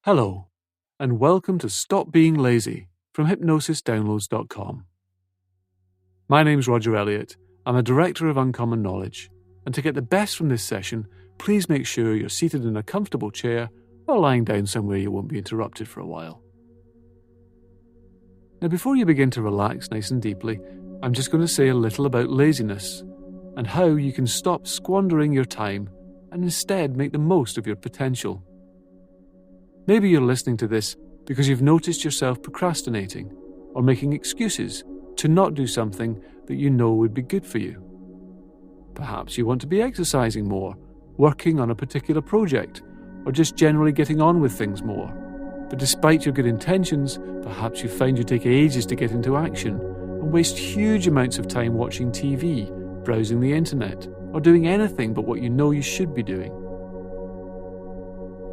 Hello, and welcome to Stop Being Lazy from hypnosisdownloads.com. My name's Roger Elliott. I'm a Director of Uncommon Knowledge, and to get the best from this session, please make sure you're seated in a comfortable chair or lying down somewhere you won't be interrupted for a while. Now, before you begin to relax nice and deeply, I'm just going to say a little about laziness and how you can stop squandering your time and instead make the most of your potential. Maybe you're listening to this because you've noticed yourself procrastinating or making excuses to not do something that you know would be good for you. Perhaps you want to be exercising more, working on a particular project, or just generally getting on with things more. But despite your good intentions, perhaps you find you take ages to get into action and waste huge amounts of time watching TV, browsing the internet, or doing anything but what you know you should be doing.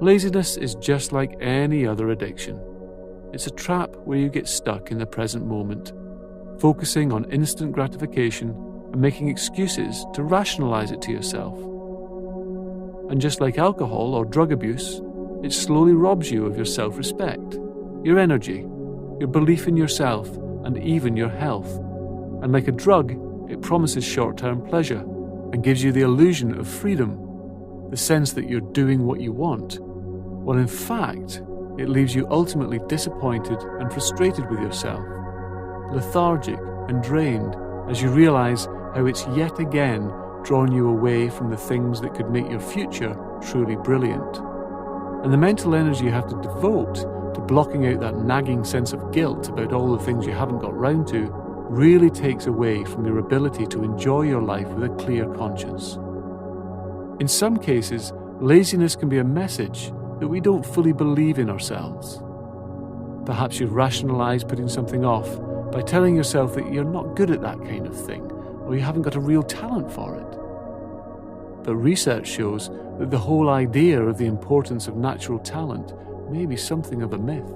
Laziness is just like any other addiction. It's a trap where you get stuck in the present moment, focusing on instant gratification and making excuses to rationalize it to yourself. And just like alcohol or drug abuse, it slowly robs you of your self-respect, your energy, your belief in yourself, and even your health. And like a drug, it promises short-term pleasure and gives you the illusion of freedom, the sense that you're doing what you want, when in fact, it leaves you ultimately disappointed and frustrated with yourself, lethargic and drained as you realize how it's yet again drawn you away from the things that could make your future truly brilliant. And the mental energy you have to devote to blocking out that nagging sense of guilt about all the things you haven't got round to really takes away from your ability to enjoy your life with a clear conscience. In some cases, laziness can be a message that we don't fully believe in ourselves. Perhaps you've rationalized putting something off by telling yourself that you're not good at that kind of thing, or you haven't got a real talent for it. But research shows that the whole idea of the importance of natural talent may be something of a myth.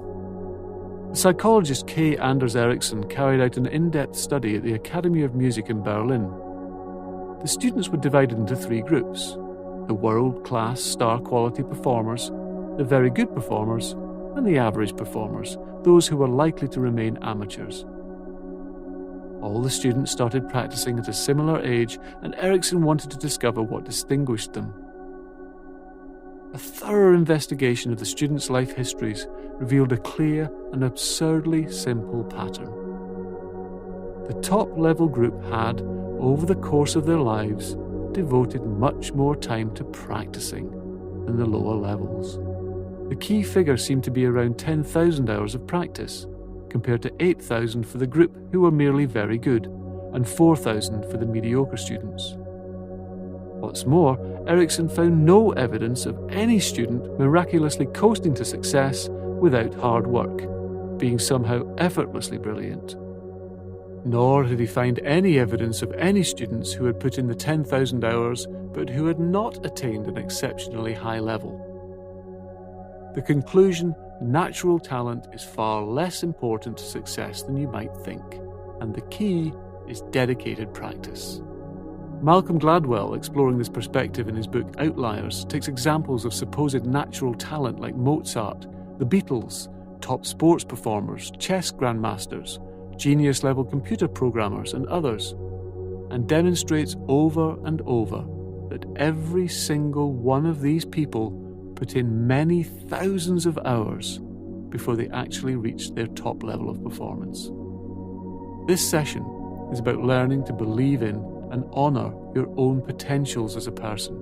The psychologist K. Anders Ericsson carried out an in-depth study at the Academy of Music in Berlin. The students were divided into 3 groups: the world-class star-quality performers, the very good performers, and the average performers, those who were likely to remain amateurs. All the students started practicing at a similar age, and Ericsson wanted to discover what distinguished them. A thorough investigation of the students' life histories revealed a clear and absurdly simple pattern. The top-level group had, over the course of their lives, devoted much more time to practicing than the lower levels. The key figure seemed to be around 10,000 hours of practice, compared to 8,000 for the group who were merely very good, and 4,000 for the mediocre students. What's more, Ericsson found no evidence of any student miraculously coasting to success without hard work, being somehow effortlessly brilliant. Nor did he find any evidence of any students who had put in the 10,000 hours but who had not attained an exceptionally high level. The conclusion: natural talent is far less important to success than you might think, and the key is dedicated practice. Malcolm Gladwell, exploring this perspective in his book Outliers, takes examples of supposed natural talent like Mozart, the Beatles, top sports performers, chess grandmasters, genius-level computer programmers, and others, and demonstrates over and over that every single one of these people put in many thousands of hours before they actually reached their top level of performance. This session is about learning to believe in and honour your own potentials as a person,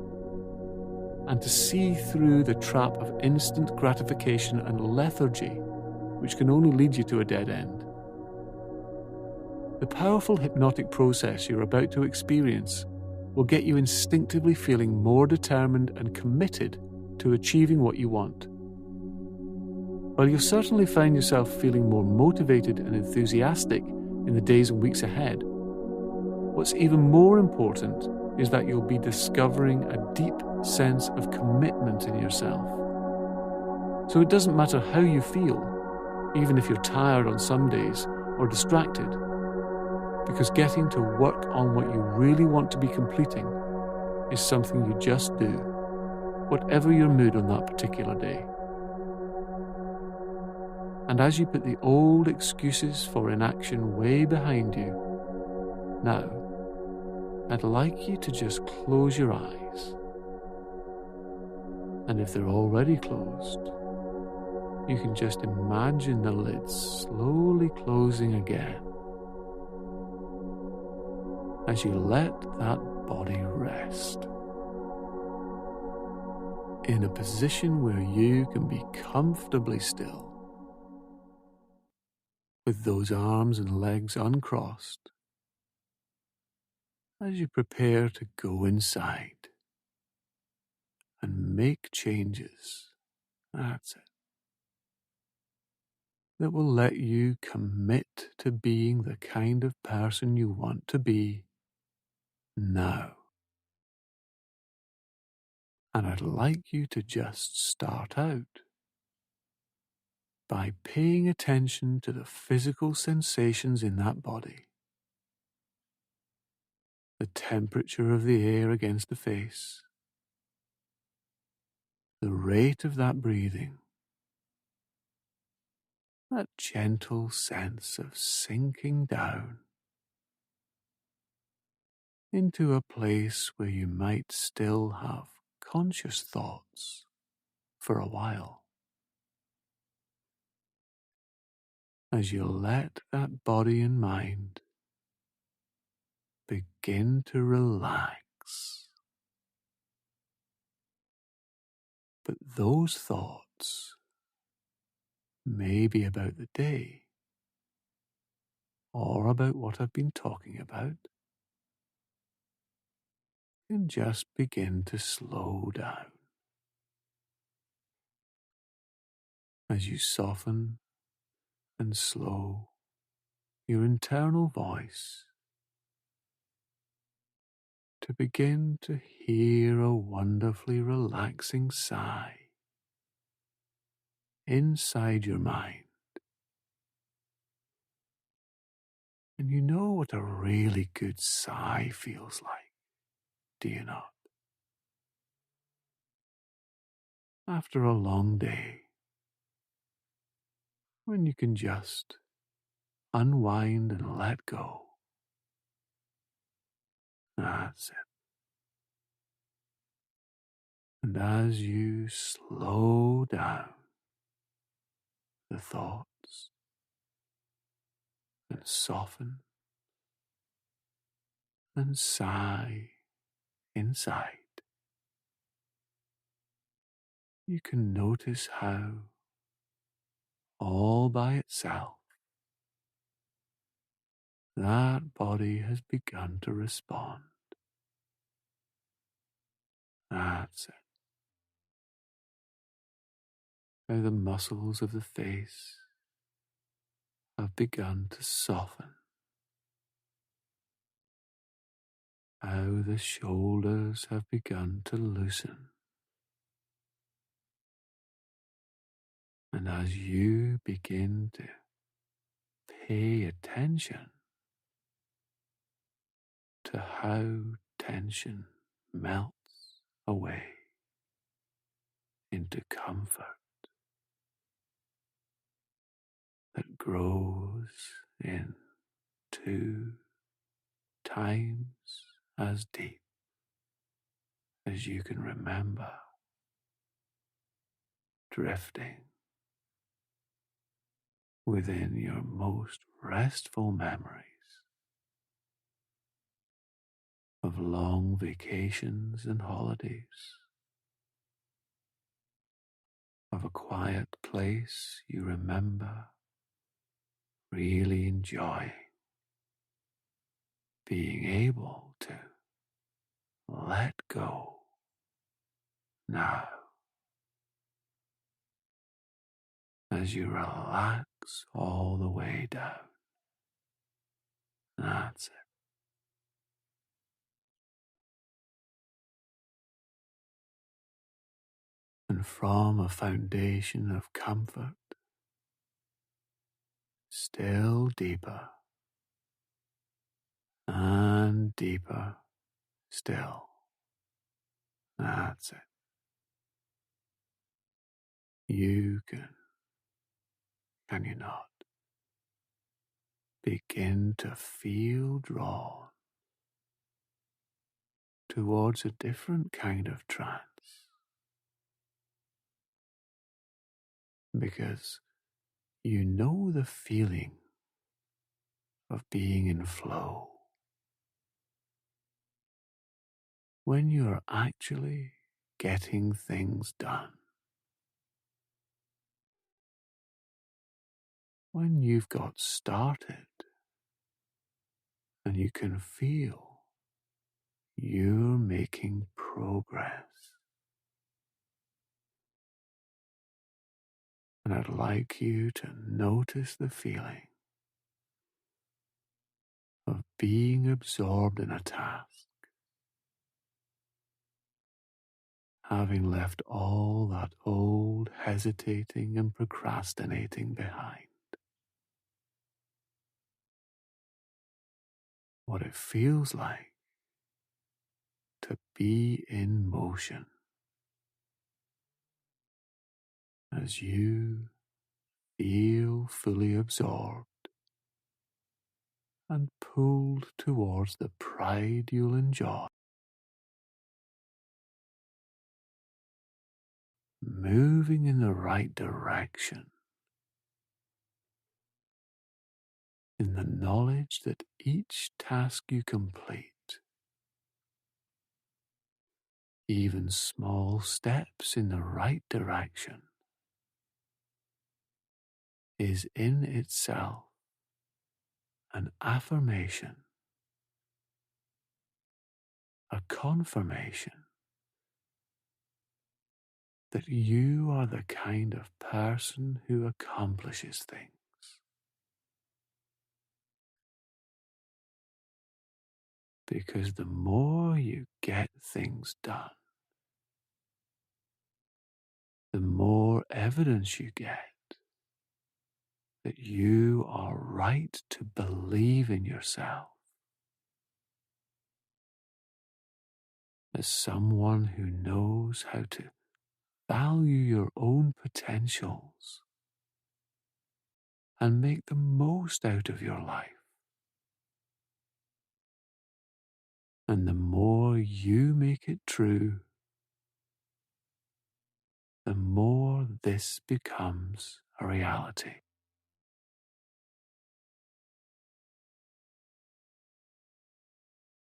and to see through the trap of instant gratification and lethargy, which can only lead you to a dead end. The powerful hypnotic process you're about to experience will get you instinctively feeling more determined and committed to achieving what you want. While you'll certainly find yourself feeling more motivated and enthusiastic in the days and weeks ahead, what's even more important is that you'll be discovering a deep sense of commitment in yourself. So it doesn't matter how you feel, even if you're tired on some days or distracted, because getting to work on what you really want to be completing is something you just do, whatever your mood on that particular day. And as you put the old excuses for inaction way behind you, now I'd like you to just close your eyes. And if they're already closed, you can just imagine the lids slowly closing again as you let that body rest in a position where you can be comfortably still, with those arms and legs uncrossed, as you prepare to go inside and make changes. That's it. That will let you commit to being the kind of person you want to be now. And I'd like you to just start out by paying attention to the physical sensations in that body. The temperature of the air against the face, the rate of that breathing, that gentle sense of sinking down into a place where you might still have conscious thoughts for a while. As you let that body and mind begin to relax. But those thoughts may be about the day or about what I've been talking about, and just begin to slow down as you soften and slow your internal voice to begin to hear a wonderfully relaxing sigh inside your mind. And you know what a really good sigh feels like, do you not? After a long day, when you can just unwind and let go. That's it. And as you slow down the thoughts and soften and sigh inside, you can notice how, all by itself, that body has begun to respond. That's it. How the muscles of the face have begun to soften. How the shoulders have begun to loosen. And as you begin to pay attention to how tension melts away into comfort that grows in 2 times as deep as you can remember, drifting within your most restful memories of long vacations and holidays, of a quiet place you remember really enjoying, being able to let go now as you relax all the way down. That's it. And from a foundation of comfort, still deeper and deeper still. That's it. You can can you not, begin to feel drawn towards a different kind of trance? Because you know the feeling of being in flow when you're actually getting things done. When you've got started and you can feel you're making progress. And I'd like you to notice the feeling of being absorbed in a task, having left all that old hesitating and procrastinating behind. What it feels like to be in motion as you feel fully absorbed and pulled towards the pride you'll enjoy, moving in the right direction, in the knowledge that each task you complete, even small steps in the right direction, is in itself an affirmation, a confirmation that you are the kind of person who accomplishes things. Because the more you get things done, the more evidence you get that you are right to believe in yourself as someone who knows how to value your own potentials and make the most out of your life. And the more you make it true, the more this becomes a reality.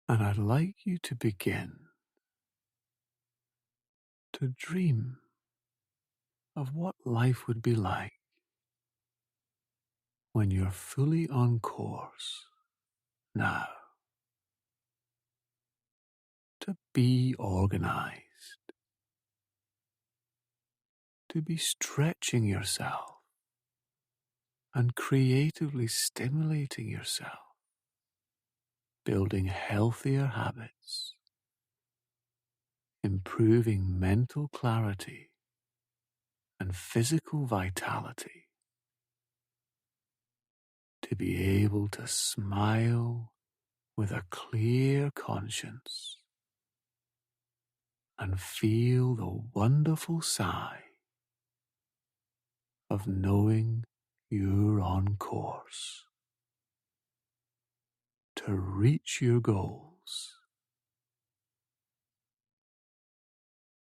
And I'd like you to begin to dream of what life would be like when you're fully on course now to be organized, to be stretching yourself and creatively stimulating yourself, building healthier habits, improving mental clarity and physical vitality, to be able to smile with a clear conscience and feel the wonderful sigh of knowing you're on course to reach your goals.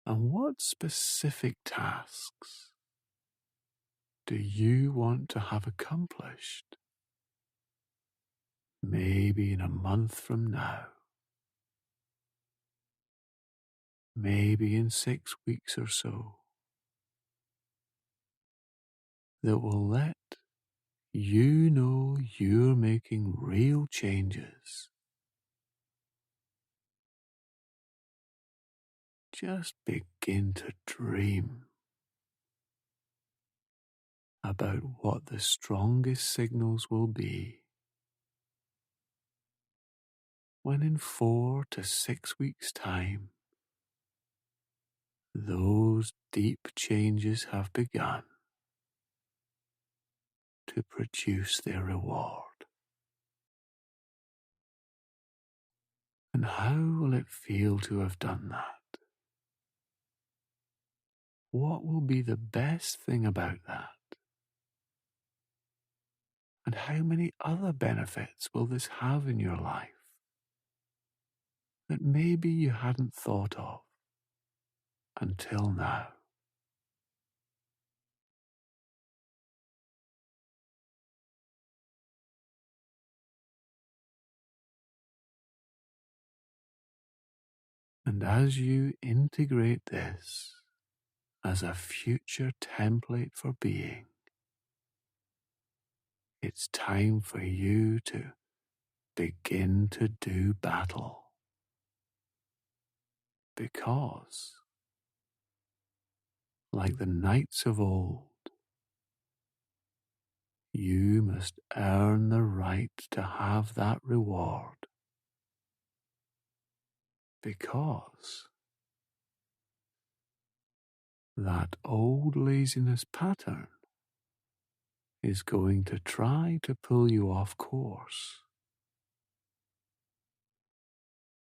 And what specific tasks do you want to have accomplished? Maybe in a month from now, maybe in 6 weeks or so, that will let you know you're making real changes. Just begin to dream about what the strongest signals will be when in 4 to 6 weeks' time, those deep changes have begun to produce their reward. And how will it feel to have done that? What will be the best thing about that? And how many other benefits will this have in your life that maybe you hadn't thought of until now? And as you integrate this as a future template for being, it's time for you to begin to do battle. Because, like the knights of old, you must earn the right to have that reward. Because that old laziness pattern is going to try to pull you off course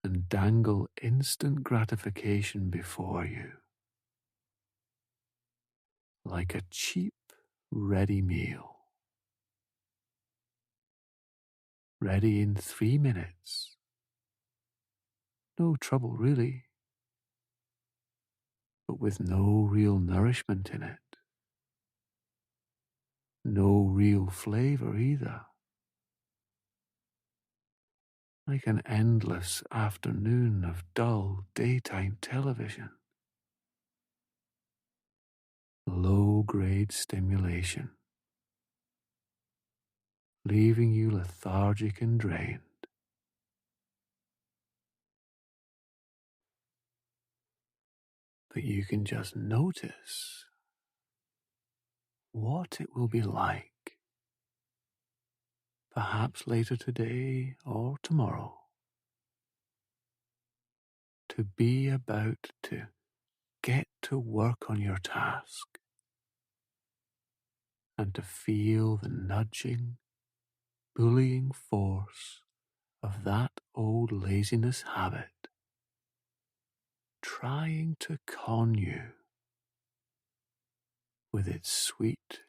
and dangle instant gratification before you like a cheap, ready meal. Ready in 3 minutes. No trouble, really, but with no real nourishment in it. No real flavor either. Like an endless afternoon of dull daytime television. Low-grade stimulation, leaving you lethargic and drained. But you can just notice what it will be like, perhaps later today or tomorrow, to be about to get to work on your task and to feel the nudging, bullying force of that old laziness habit trying to con you with its sweet,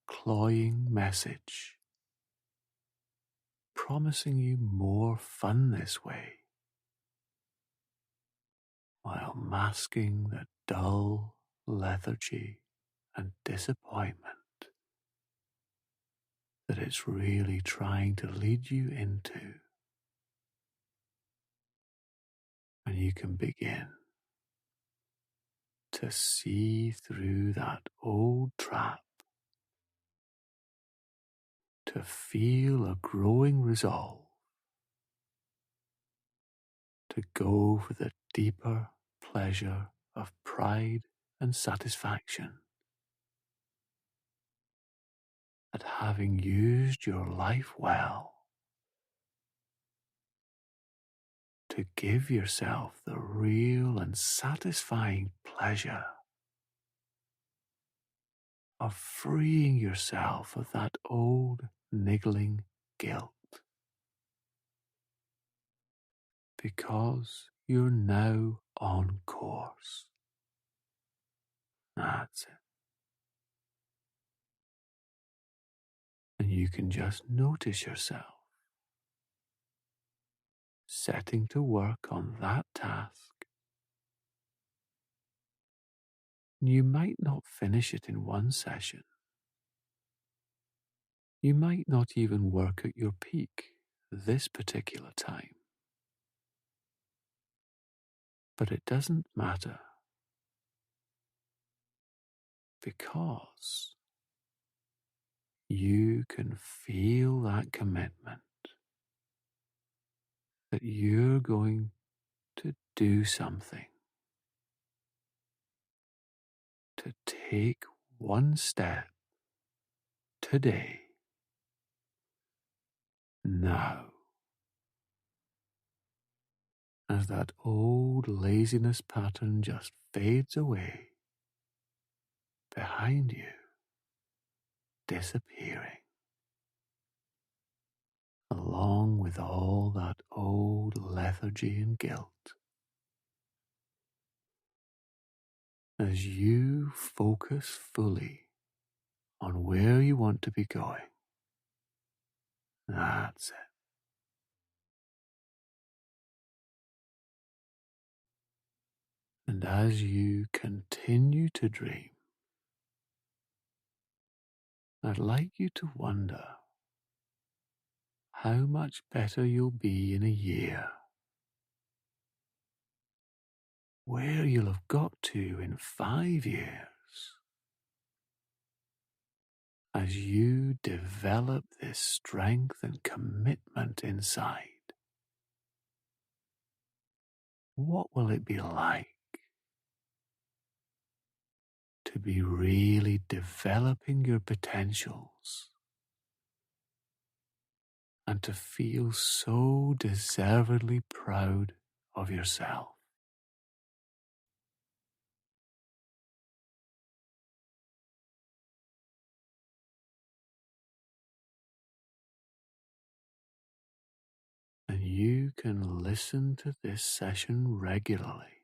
cloying message, promising you more fun this way, while masking the dull lethargy and disappointment that it's really trying to lead you into. And you can begin to see through that old trap, to feel a growing resolve to go for the deeper pleasure of pride and satisfaction at having used your life well, to give yourself the real and satisfying pleasure of freeing yourself of that old niggling guilt, because you're now on course. That's it. And you can just notice yourself setting to work on that task. You might not finish it in one session. You might not even work at your peak this particular time. But it doesn't matter, because you can feel that commitment that you're going to do something, to take one step today, now, as that old laziness pattern just fades away behind you, disappearing, along with all that old lethargy and guilt. As you focus fully on where you want to be going, That's it. And as you continue to dream, I'd like you to wonder how much better you'll be in a year, where you'll have got to in 5 years, as you develop this strength and commitment inside. What will it be like to be really developing your potentials and to feel so deservedly proud of yourself? And you can listen to this session regularly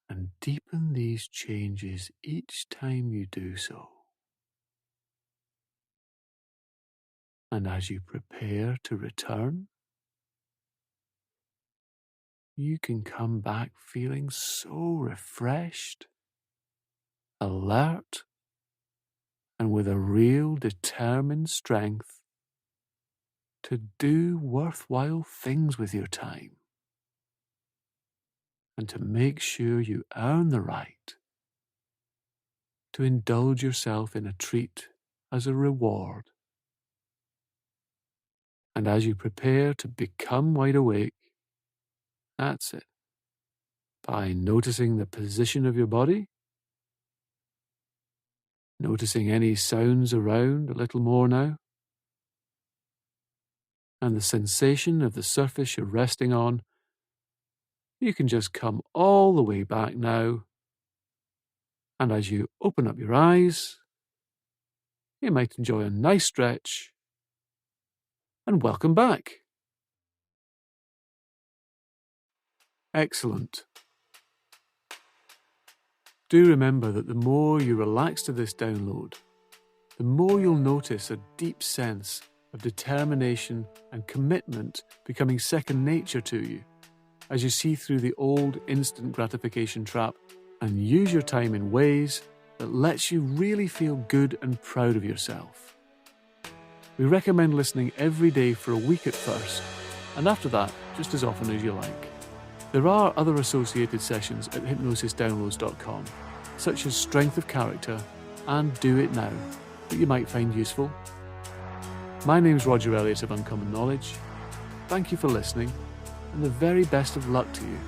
and deepen these changes each time you do so. And as you prepare to return, you can come back feeling so refreshed, alert, and with a real determined strength to do worthwhile things with your time and to make sure you earn the right to indulge yourself in a treat as a reward. And as you prepare to become wide awake, that's it. By noticing the position of your body, noticing any sounds around a little more now, and the sensation of the surface you're resting on, you can just come all the way back now. And as you open up your eyes, you might enjoy a nice stretch, and welcome back. Excellent. Do remember that the more you relax to this download, the more you'll notice a deep sense of determination and commitment becoming second nature to you as you see through the old instant gratification trap and use your time in ways that lets you really feel good and proud of yourself. We recommend listening every day for a week at first, and after that, just as often as you like. There are other associated sessions at hypnosisdownloads.com, such as Strength of Character and Do It Now, that you might find useful. My name's Roger Elliott of Uncommon Knowledge. Thank you for listening, and the very best of luck to you